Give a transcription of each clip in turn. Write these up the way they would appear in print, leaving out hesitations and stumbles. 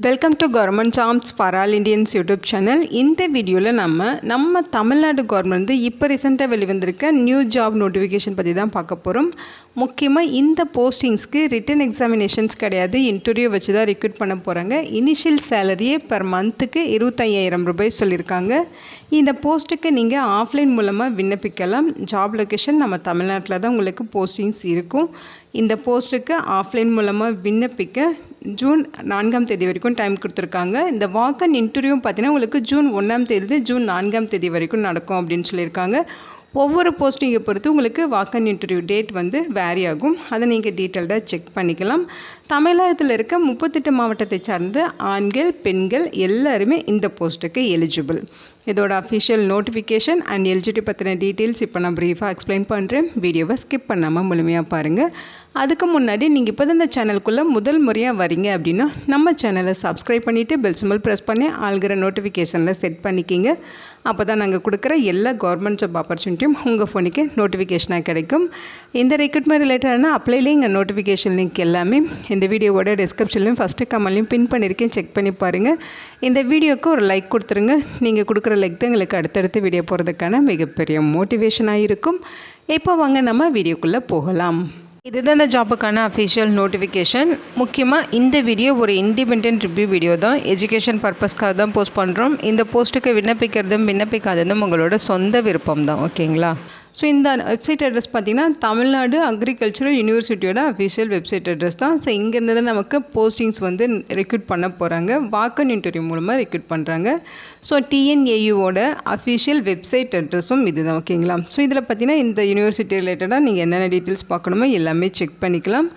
Welcome to government jobs for all Indians YouTube channel. இந்த வீடியோவில் நம்ம தமிழ்நாடு கவர்மெண்ட் இப்போ ரீசெண்டாக வெளிவந்திருக்க நியூ ஜாப் நோட்டிஃபிகேஷன் பற்றி தான் பார்க்க போகிறோம். முக்கியமாக இந்த போஸ்டிங்ஸ்க்கு ரிட்டன் எக்ஸாமினேஷன்ஸ் கிடையாது, இன்டர்வியூ வச்சு தான் ரெக்ரூட் பண்ண போகிறாங்க. இனிஷியல் சேலரியே பெர் மந்த்துக்கு 25,000 ரூபாய் சொல்லியிருக்காங்க. இந்த போஸ்ட்டுக்கு நீங்கள் ஆஃப்லைன் மூலமாக விண்ணப்பிக்கலாம். ஜாப் லொக்கேஷன் நம்ம தமிழ்நாட்டில் தான் உங்களுக்கு போஸ்டிங்ஸ் இருக்கும். இந்த போஸ்ட்டுக்கு ஆஃப்லைன் மூலமாக விண்ணப்பிக்க ஜூன் 4ஆம் தேதி வரைக்கும் டைம் கொடுத்துருக்காங்க. இந்த வாக்-இன் இன்டர்வியூ பார்த்தீங்கன்னா உங்களுக்கு ஜூன் 1ஆம் தேதி ஜூன் 4ஆம் தேதி வரைக்கும் நடக்கும் அப்படின்னு சொல்லியிருக்காங்க. ஒவ்வொரு போஸ்டிங்கை பொறுத்து உங்களுக்கு வாக்-இன் இன்டர்வியூ டேட் வேரி ஆகும். அதை நீங்கள் டீட்டெயில்டாக செக் பண்ணிக்கலாம். தமிழகத்தில் இருக்க 38 மாவட்டத்தை சார்ந்த ஆண்கள் பெண்கள் எல்லாருமே இந்த போஸ்ட்டுக்கு எலிஜிபிள். இதோட அஃபிஷியல் நோட்டிஃபிகேஷன் அண்ட் எலிஜிபிலிட்டி பற்றின டீட்டெயில்ஸ் இப்போ நான் ப்ரீஃபாக எக்ஸ்பிளைன் பண்ணுறேன். வீடியோவை ஸ்கிப் பண்ணாமல் முழுமையாக பாருங்கள். அதுக்கு முன்னாடி நீங்கள் இப்போ தான் இந்த சேனலுக்குள்ளே முதல் முறையாக வரீங்க அப்படின்னா நம்ம சேனலை சப்ஸ்கிரைப் பண்ணிவிட்டு பெல் சிம்பல் ப்ரெஸ் பண்ணி ஆள்கிற நோட்டிஃபிகேஷனில் செட் பண்ணிக்கிங்க. அப்போ தான் நாங்கள் கொடுக்குற எல்லா கவர்மெண்ட் ஜாப் ஆப்பர்ச்சுனிட்டியும் உங்கள் ஃபோனுக்கு நோட்டிஃபிகேஷனாக கிடைக்கும். இந்த ரெக்ரூட்மெண்ட் ரிலேட்டடான அப்ளைலையும் இங்கே நோட்டிஃபிகேஷன் லிங்க் எல்லாமே இந்த வீடியோவோட டிஸ்கிரிப்ஷன்லையும் ஃபஸ்ட்டு கமெண்ட்லையும் பின் பண்ணியிருக்கேன், செக் பண்ணி பாருங்கள். இந்த வீடியோவுக்கு ஒரு லைக் கொடுத்துருங்க. நீங்கள் கொடுக்குற லைக் தான் எங்களுக்கு அடுத்தடுத்து வீடியோ போகிறதுக்கான மிகப்பெரிய மோட்டிவேஷனாக இருக்கும். இப்போ வாங்க நம்ம வீடியோக்குள்ளே போகலாம். இதுதான் இந்த ஜாப்புக்கான அஃபிஷியல் நோட்டிஃபிகேஷன். முக்கியமாக இந்த வீடியோ ஒரு இண்டிபெண்டன்ட் ரிவ்யூ வீடியோ தான், எஜுகேஷன் பர்பஸ்க்காக தான் போஸ்ட் பண்ணுறோம். இந்த போஸ்ட்டுக்கு விண்ணப்பிக்கிறதும் விண்ணப்பிக்காததும் உங்களோட சொந்த விருப்பம் தான், ஓகேங்களா? ஸோ இந்த வெப்சைட் அட்ரஸ் பார்த்திங்கன்னா தமிழ்நாடு அக்ரிகல்ச்சரல் யூனிவர்சிட்டியோட அஃபிஷியல் வெப்சைட் அட்ரஸ் தான். ஸோ இங்கேருந்து தான் நமக்கு போஸ்டிங்ஸ் ரெக்ரூட் பண்ண போகிறாங்க. வாக்-இன் இன்டர்வியூ மூலமாக ரெக்ரூட் பண்ணுறாங்க. ஸோ டிஎன்ஏயூவோட அஃபிஷியல் வெப்சைட் அட்ரஸும் இது தான், ஓகேங்களா? ஸோ இதில் பார்த்திங்கன்னா இந்த யூனிவர்சிட்டி ரிலேட்டடாக நீங்கள் என்னென்ன டீட்டெயில்ஸ் பார்க்கணுமோ எல்லாமே செக் பண்ணிக்கலாம்.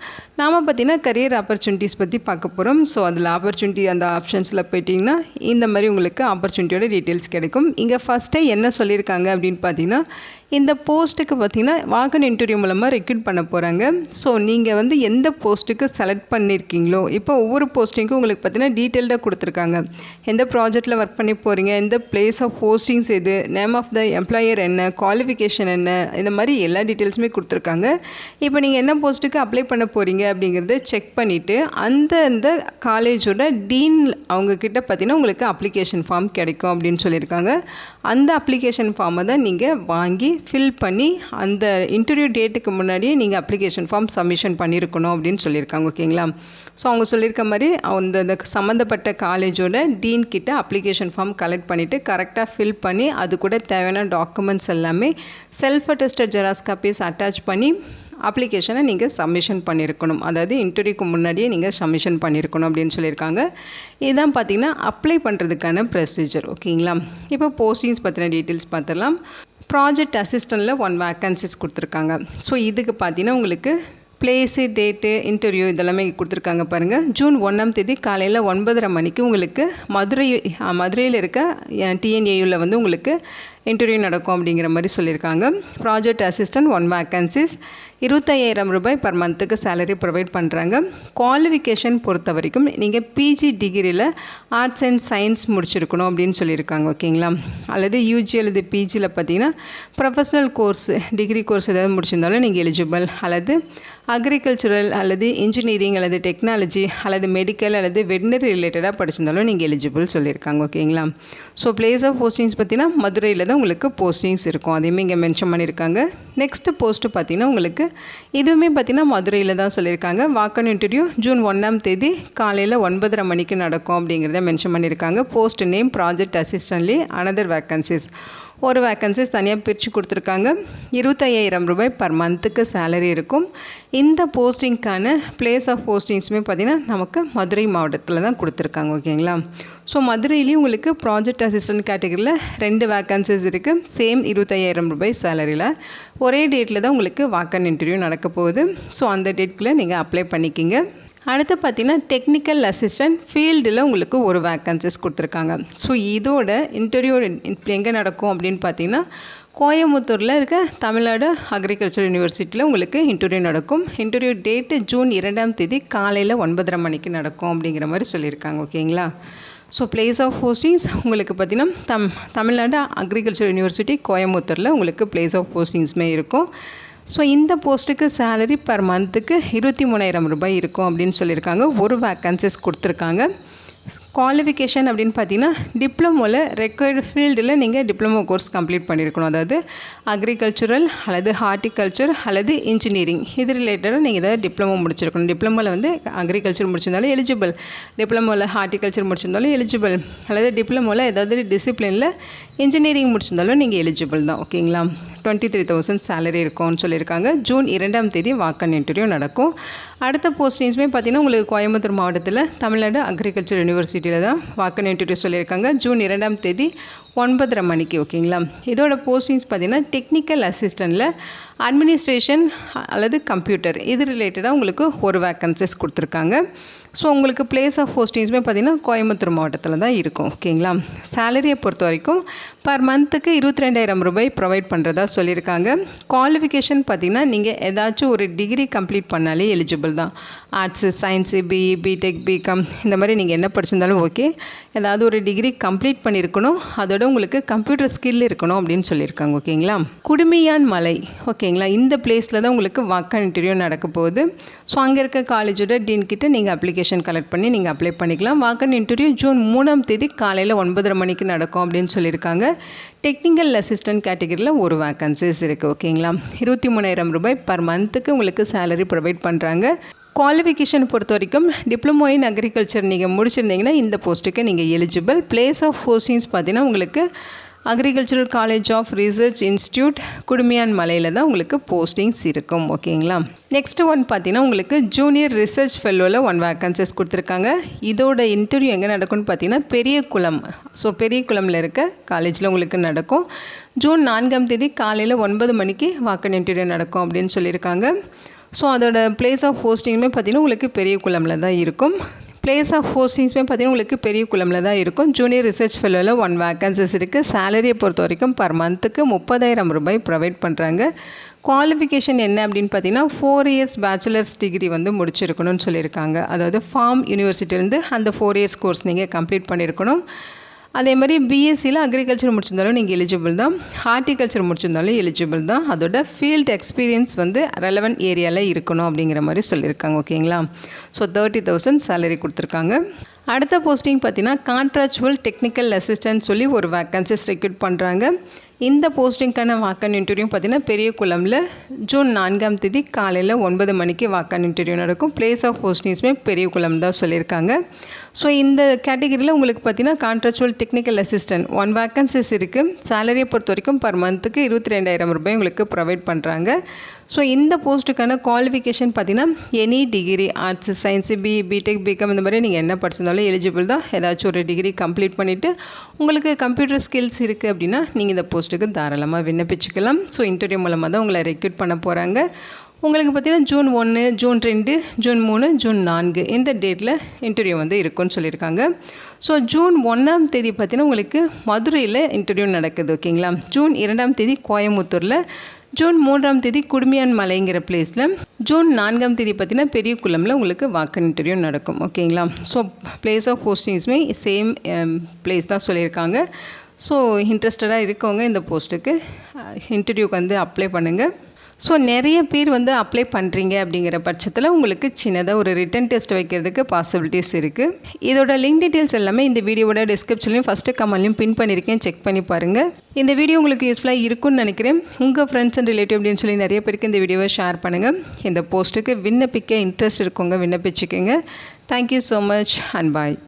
நாம் பார்த்திங்கன்னா கரியர் ஆப்பர்ச்சுனிட்டிஸ் பற்றி பார்க்க போகிறோம். ஸோ அதில் ஆப்பர்ச்சுனிட்டி அந்த ஆப்ஷன்ஸில் போய்ட்டிங்கன்னா இந்த மாதிரி உங்களுக்கு ஆப்பர்ச்சுனிட்டியோட டீட்டெயில்ஸ் கிடைக்கும். இங்கே ஃபஸ்ட்டே என்ன சொல்லியிருக்காங்க அப்படின்னு பார்த்தீங்கன்னா, இந்த போஸ்ட்டுக்கு பார்த்திங்கன்னா வாக்-இன் இன்டர்வியூ மூலமாக ரெக்ரூட் பண்ண போகிறாங்க. ஸோ நீங்கள் எந்த போஸ்ட்டுக்கு செலக்ட் பண்ணியிருக்கீங்களோ, இப்போ ஒவ்வொரு போஸ்டிங்க்கும் உங்களுக்கு பார்த்திங்கன்னா டீட்டெயில்டாக கொடுத்துருக்காங்க. எந்த ப்ராஜெக்டில் ஒர்க் பண்ணி போகிறீங்க, எந்த பிளேஸ் ஆஃப் போஸ்டிங்ஸ் எது, நேம் ஆஃப் த எம்ப்ளாயர் என்ன, குவாலிஃபிகேஷன் என்ன, இந்த மாதிரி எல்லா டீட்டெயில்ஸுமே கொடுத்துருக்காங்க. இப்போ நீங்கள் என்ன போஸ்ட்டுக்கு அப்ளை பண்ண போகிறீங்க அப்படிங்கிறத செக் பண்ணிவிட்டு அந்த காலேஜோட டீன் அவங்கக்கிட்ட பார்த்திங்கன்னா உங்களுக்கு அப்ளிகேஷன் ஃபார்ம் கிடைக்கும் அப்படின்னு சொல்லியிருக்காங்க. அந்த அப்ளிகேஷன் ஃபார்மை தான் நீங்கள் வாங்கி ஃபில் பண்ணி அந்த இன்டர்வியூ டேட்டுக்கு முன்னாடியே நீங்கள் அப்ளிகேஷன் ஃபார்ம் சப்மிஷன் பண்ணியிருக்கணும் அப்படின்னு சொல்லியிருக்காங்க, ஓகேங்களா? ஸோ அவங்க சொல்லியிருக்க மாதிரி அந்த சம்மந்தப்பட்ட காலேஜோட டீன் கிட்ட அப்ளிகேஷன் ஃபார்ம் கலெக்ட் பண்ணிவிட்டு கரெக்டாக ஃபில் பண்ணி அது கூட தேவையான டாக்குமெண்ட்ஸ் எல்லாமே self attested xerox copies attach பண்ணி அப்ளிகேஷனை நீங்கள் சப்மிஷன் பண்ணியிருக்கணும். அதாவது இன்டர்வியூக்கு முன்னாடியே நீங்கள் சப்மிஷன் பண்ணியிருக்கணும் அப்படின்னு சொல்லியிருக்காங்க. இதுதான் பார்த்திங்கன்னா அப்ளை பண்ணுறதுக்கான ப்ரொசீஜர், ஓகேங்களா? இப்போ போஸ்டிங்ஸ் பற்றின டீட்டெயில்ஸ் பார்த்துடலாம். ப்ராஜெக்ட் அசிஸ்டண்ட்டில் 1 வேக்கன்சிஸ் கொடுத்துருக்காங்க. ஸோ இதுக்கு பார்த்தீங்கன்னா உங்களுக்கு பிளேஸு, டேட்டு, இன்டர்வியூ இதெல்லாமே கொடுத்துருக்காங்க பாருங்கள். ஜூன் 1ஆம் தேதி காலையில் 9:30 மணிக்கு உங்களுக்கு மதுரையில் இருக்க டிஎன்ஏயூவில் உங்களுக்கு இன்டர்வியூ நடக்கும் அப்படிங்கிற மாதிரி சொல்லியிருக்காங்க. ப்ராஜெக்ட் அசிஸ்டன்ட் 1 வேக்கன்சிஸ், 25,000 ரூபாய் பர் மந்த்துக்கு சேலரி ப்ரொவைட் பண்ணுறாங்க. குவாலிஃபிகேஷன் பொறுத்த வரைக்கும் நீங்கள் பிஜி டிகிரியில் ஆர்ட்ஸ் அண்ட் சயின்ஸ் முடிச்சிருக்கணும் அப்படின்னு சொல்லியிருக்காங்க, ஓகேங்களா? அல்லது யூஜி அல்லது பிஜியில் பார்த்தீங்கன்னா ப்ரொஃபஷ்னல் கோர்ஸ், டிகிரி கோர்ஸ் ஏதாவது முடிச்சிருந்தாலும் நீங்கள் எலிஜிபிள். அல்லது அக்ரிகல்ச்சுரல் அல்லது இன்ஜினியரிங் அல்லது டெக்னாலஜி அல்லது மெடிக்கல் அல்லது வெட்னரி ரிலேட்டடாக படிச்சிருந்தாலும் நீங்கள் எலிஜிபிள் சொல்லியிருக்காங்க, ஓகேங்களா? ஸோ பிளேஸ் ஆஃப் போஸ்டிங்ஸ் பார்த்தீங்கன்னா மதுரையில் தான் உங்களுக்கு போஸ்டிங்ஸ் இருக்கும், அதையுமே இங்கே மென்ஷன் பண்ணியிருக்காங்க. நெக்ஸ்ட்டு போஸ்ட்டு பார்த்திங்கன்னா உங்களுக்கு இதுவுமே பார்த்திங்கன்னா மதுரையில் தான் சொல்லியிருக்காங்க. வாக்-இன் இன்டர்வியூ ஜூன் 1ஆம் தேதி காலையில் 9:30 மணிக்கு நடக்கும் அப்படிங்கிறத மென்ஷன் பண்ணியிருக்காங்க. போஸ்ட் நேம் ப்ராஜெக்ட் அசிஸ்டன்ட்லி அனதர் வேக்கன்சிஸ், ஒரு வேக்கன்சிஸ் தனியாக பிரித்து கொடுத்துருக்காங்க. 25,000 ரூபாய் பர் மந்த்துக்கு சேலரி இருக்கும். இந்த போஸ்டிங்க்கான பிளேஸ் ஆஃப் போஸ்டிங்ஸுமே பார்த்திங்கன்னா நமக்கு மதுரை மாவட்டத்தில் தான் கொடுத்துருக்காங்க, ஓகேங்களா? ஸோ மதுரையிலையும் உங்களுக்கு ப்ராஜெக்ட் அசிஸ்டன்ட் கேட்டகரியில் 2 வேக்கன்சிஸ் இருக்குது. சேம் 25,000 ரூபாய் சேலரியில் ஒரே டேட்டில் தான் உங்களுக்கு வாக்-இன் இன்டர்வியூ நடக்க போகுது. ஸோ அந்த டேட்டுக்குள்ளே நீங்கள் அப்ளை பண்ணிக்கிங்க. அடுத்து பார்த்திங்கன்னா டெக்னிக்கல் அசிஸ்டன்ட் ஃபீல்டில் உங்களுக்கு ஒரு வேக்கன்சிஸ் கொடுத்துருக்காங்க. ஸோ இதோட இன்டர்வியூ எங்கே நடக்கும் அப்படின்னு பார்த்தீங்கன்னா கோயம்புத்தூரில் இருக்க தமிழ்நாடு அக்ரிகல்ச்சர் யூனிவர்சிட்டியில் உங்களுக்கு இன்டர்வியூ நடக்கும். இன்டர்வியூ டேட்டு ஜூன் 2ஆம் தேதி காலையில் 9:30 மணிக்கு நடக்கும் அப்படிங்கிற மாதிரி சொல்லியிருக்காங்க, ஓகேங்களா? ஸோ பிளேஸ் ஆஃப் போஸ்டிங்ஸ் உங்களுக்கு பார்த்திங்கன்னா தமிழ்நாடு அக்ரிகல்ச்சர் யூனிவர்சிட்டி கோயம்புத்தூரில் உங்களுக்கு பிளேஸ் ஆஃப் போஸ்டிங்ஸுமே இருக்கும். ஸோ இந்த போஸ்ட்டுக்கு சேலரி பர் மந்த்துக்கு 23,000 ரூபாய் இருக்கும் அப்படின்னு சொல்லியிருக்காங்க. ஒரு வேக்கன்சிஸ் கொடுத்துருக்காங்க. குவாலிஃபிகேஷன் அப்படின்னு பார்த்தீங்கன்னா டிப்ளமோவில் ரெக்வயர்டு ஃபீல்டில் நீங்கள் டிப்ளமோ கோர்ஸ் கம்ப்ளீட் பண்ணியிருக்கணும். அதாவது அக்ரிகல்ச்சுரல் அல்லது ஹார்டிகல்ச்சர் அல்லது இன்ஜினியரிங் இது ரிலேட்டடாக நீங்கள் இதை டிப்ளமோ முடிச்சிருக்கணும். டிப்ளமோவில் வந்து அக்ரிகல்ச்சர் முடிச்சிருந்தாலும் எலிஜிபிள், டிப்ளமோவில் ஹார்டிகல்ச்சர் முடிச்சிருந்தாலும் எலிஜிபிள், அல்லது டிப்ளமோவில் ஏதாவது டிசிப்ளினில் இன்ஜினியரிங் முடிச்சிருந்தாலும் நீங்கள் எலிஜிபிள் தான். ஓகேங்களா? 23,000 சேலரி இருக்கும்னு சொல்லியிருக்காங்க. ஜூன் 2ஆம் தேதி வாக்கன் இன்டர்வியூ நடக்கும். அடுத்த போஸ்டிங்ஸுமே பார்த்திங்கன்னா உங்களுக்கு கோயம்புத்தூர் மாவட்டத்தில் தமிழ்நாடு அக்ரிகல்ச்சர் யூனிவர்சிட்டியில் தான் வாக்கன் இன்டர்வியூ சொல்லியிருக்காங்க. ஜூன் 2ஆம் தேதி 9:30 மணிக்கு. ஓகேங்களா? இதோட போஸ்டிங்ஸ் பார்த்திங்கன்னா டெக்னிக்கல் அசிஸ்டண்ட்டில் அட்மினிஸ்ட்ரேஷன் அல்லது கம்ப்யூட்டர் இது ரிலேட்டடாக உங்களுக்கு ஒரு வேக்கன்சிஸ் கொடுத்துருக்காங்க. ஸோ உங்களுக்கு பிளேஸ் ஆஃப் போஸ்டிங்ஸுமே பார்த்திங்கன்னா கோயம்புத்தூர் மாவட்டத்தில் தான் இருக்கும். ஓகேங்களா? சேலரியை பொறுத்த வரைக்கும் பர் மந்த்துக்கு 22,000 ரூபாய் ப்ரொவைட் பண்ணுறதா சொல்லியிருக்காங்க. குவாலிஃபிகேஷன் பார்த்திங்கன்னா நீங்கள் ஏதாச்சும் ஒரு டிகிரி கம்ப்ளீட் பண்ணாலே எலிஜிபிள் தான். Arts, science, BE, BTech, BCom இந்த மாதிரி நீங்கள் என்ன படிச்சிருந்தாலும் ஓகே, ஏதாவது ஒரு டிகிரி கம்ப்ளீட் பண்ணியிருக்கணும். அதோட உங்களுக்கு கம்ப்யூட்டர் ஸ்கில் இருக்கணும் அப்படின்னு சொல்லியிருக்காங்க. ஓகேங்களா? குடுமியான் மலை. ஓகேங்களா? இந்த பிளேஸில் தான் உங்களுக்கு வாக்கன் இன்டர்வியூ நடக்க போகுது. ஸோ அங்கே இருக்க காலேஜோட டீன் கிட்ட நீங்கள் அப்ளிகேஷன் கலெக்ட் பண்ணி நீங்கள் அப்ளை பண்ணிக்கலாம். வாக்கன் இன்டர்வியூ ஜூன் 3ஆம் தேதி காலையில் 9:30 மணிக்கு நடக்கும் அப்படின்னு சொல்லியிருக்காங்க. டெக்னிக்கல் அசிஸ்டன்ட் கேட்டகரியில் ஒரு வேக்கன்சிஸ் இருக்குது. ஓகேங்களா? 23,000 ரூபாய் பர் மந்த்துக்கு உங்களுக்கு சேலரி ப்ரொவைட் பண்ணுறாங்க. குவாலிஃபிகேஷன் பொறுத்த வரைக்கும் டிப்ளமோ இன் அக்ரிகல்ச்சர் நீங்கள் முடிச்சிருந்தீங்கன்னா இந்த போஸ்ட்டுக்கு நீங்கள் எலிஜிபிள். பிளேஸ் ஆஃப் போஸ்டிங்ஸ் பார்த்தீங்கன்னா உங்களுக்கு agricultural college of research institute குடுமியான் மலையில் தான் உங்களுக்கு போஸ்டிங்ஸ் இருக்கும். ஓகேங்களா? நெக்ஸ்ட் ஒன் பார்த்தீங்கன்னா உங்களுக்கு ஜூனியர் ரிசர்ச் ஃபெல்லோவில் 1 வேக்கன்சிஸ் கொடுத்துருக்காங்க. இதோட இன்டர்வியூ எங்கே நடக்கும்னு பார்த்தீங்கன்னா பெரியகுளம். ஸோ பெரியகுளமில் இருக்க காலேஜில் உங்களுக்கு நடக்கும். ஜூன் 4ஆம் தேதி காலையில் 9 மணிக்கு வாக்கன் இன்டர்வியூ நடக்கும் அப்படின்னு சொல்லியிருக்காங்க. ஸோ அதோட பிளேஸ் ஆஃப் போஸ்டிங்குமே பார்த்திங்கன்னா உங்களுக்கு பெரியகுளமில் தான் இருக்கும். பிளேஸ் ஆஃப் போஸ்டிங்ஸுமே பார்த்திங்கன்னா உங்களுக்கு பெரியகுளமில் தான் இருக்கும். ஜூனியர் ரிசர்ச் ஃபெல்லோவில் 1 வேக்கன்சிஸ் இருக்குது. சேலரியை பொறுத்த வரைக்கும் பர் மந்த்துக்கு 30,000 ரூபாய் ப்ரொவைட் பண்ணுறாங்க. குவாலிஃபிகேஷன் என்ன அப்படின்னு பார்த்தீங்கன்னா 4 இயர்ஸ் பேச்சுலர்ஸ் டிகிரி வந்து முடிச்சிருக்கணும்னு சொல்லியிருக்காங்க. அதாவது ஃபார்ம் யூனிவர்சிட்டியிலேருந்து அந்த 4 இயர்ஸ் கோர்ஸ் நீங்கள் கம்ப்ளீட் பண்ணியிருக்கணும். அதே மாதிரி பிஎஸ்சியில் அக்ரிகல்ச்சர் முடிச்சிருந்தாலும் நீங்கள் எலிஜிபிள் தான். ஹார்டிகல்ச்சர் முடிச்சிருந்தாலும் எலிஜிபிள் தான். அதோட ஃபீல்டு எக்ஸ்பீரியன்ஸ் வந்து ரெலவெண்ட் ஏரியாவில் இருக்கணும் அப்படிங்கிற மாதிரி சொல்லியிருக்காங்க. ஓகேங்களா? ஸோ 30,000 சேலரி கொடுத்துருக்காங்க. அடுத்த போஸ்டிங் பார்த்தீங்கன்னா கான்ட்ராக்சுவல் டெக்னிக்கல் அசிஸ்டன்ட் சொல்லி ஒரு வேக்கன்சிஸ் ரெக்ரூட் பண்ணுறாங்க. இந்த போஸ்டிங்க்கான வாக்கன் இன்டர்வியூ பார்த்திங்கன்னா பெரியகுளமில் ஜூன் 4ஆம் தேதி காலையில் 9 மணிக்கு வாக்கன் இன்டர்வியூ நடக்கும். பிளேஸ் ஆஃப் போஸ்டிங்ஸுமே பெரியகுளம் தான் சொல்லியிருக்காங்க. ஸோ இந்த கேட்டகரியில் உங்களுக்கு பார்த்திங்கன்னா கான்ட்ராக்சுவல் டெக்னிக்கல் அசிஸ்டன்ட் 1 வேக்கன்சிஸ் இருக்குது. சேலரியை பொறுத்த வரைக்கும் பர் மந்த்துக்கு 22,000 ரூபாய் உங்களுக்கு ப்ரொவைட் பண்ணுறாங்க. ஸோ இந்த போஸ்ட்டுக்கான குவாலிஃபிகேஷன் பார்த்திங்கன்னா any degree arts, science, BE, BTech, BCom இந்த மாதிரி நீங்கள் என்ன படிச்சிருந்தாலும் எலிஜிபிள் தான். ஏதாச்சும் ஒரு டிகிரி கம்ப்ளீட் பண்ணிவிட்டு உங்களுக்கு கம்ப்யூட்டர் ஸ்கில்ஸ் இருக்குது அப்படின்னா நீங்கள் இந்த போஸ்ட்டுக்கு தாராளமாக விண்ணப்பிச்சுக்கலாம். ஸோ இன்டர்வியூ மூலமாக தான் உங்களை ரெக்ரூட் பண்ண போகிறாங்க. உங்களுக்கு பார்த்திங்கன்னா ஜூன் 1, ஜூன் 2, ஜூன் 3, ஜூன் 4 இந்த டேட்டில் இன்டர்வியூ வந்து இருக்குன்னு சொல்லியிருக்காங்க. ஸோ ஜூன் 1ஆம் தேதி பார்த்திங்கன்னா உங்களுக்கு மதுரையில் இன்டர்வியூ நடக்குது. ஓகேங்களா? ஜூன் 2ஆம் தேதி கோயம்புத்தூரில், ஜூன் 3ஆம் தேதி குடுமியான் மலைங்கிற பிளேஸில், ஜூன் 4ஆம் தேதி பார்த்திங்கன்னா பெரியகுளமில் உங்களுக்கு வாக்கன் இன்டர்வியூ நடக்கும். ஓகேங்களா? ஸோ பிளேஸ் ஆஃப் போஸ்டிங்ஸுமே சேம் பிளேஸ் தான் சொல்லியிருக்காங்க. ஸோ இன்ட்ரெஸ்டடாக இருக்கவங்க இந்த போஸ்ட்டுக்கு இன்டர்வியூக்கு வந்து அப்ளை பண்ணுங்கள். ஸோ நிறைய பேர் வந்து அப்ளை பண்ணுறீங்க அப்படிங்கிற பட்சத்தில் உங்களுக்கு சின்னதாக ஒரு ரிட்டன் டெஸ்ட் வைக்கிறதுக்கு பாசிபிலிட்டிஸ் இருக்குது. இதோட லிங்க் டீட்டெயில்ஸ் எல்லாமே இந்த வீடியோவோட டிஸ்கிரிப்ஷன்லையும் ஃபஸ்ட்டு கமெண்ட்லையும் பின் பண்ணியிருக்கேன். செக் பண்ணி பாருங்கள். இந்த வீடியோ உங்களுக்கு யூஸ்ஃபுல்லாக இருக்கும்னு நினைக்கிறேன். உங்கள் ஃப்ரெண்ட்ஸ் அண்ட் ரிலேட்டிவ் அப்படின்னு சொல்லி நிறைய பேருக்கு இந்த வீடியோவை ஷேர் பண்ணுங்கள். இந்த போஸ்ட்டுக்கு விண்ணப்பிக்க இன்ட்ரெஸ்ட் இருக்கவங்க விண்ணப்பிச்சுக்கோங்க. Thank you so much and bye.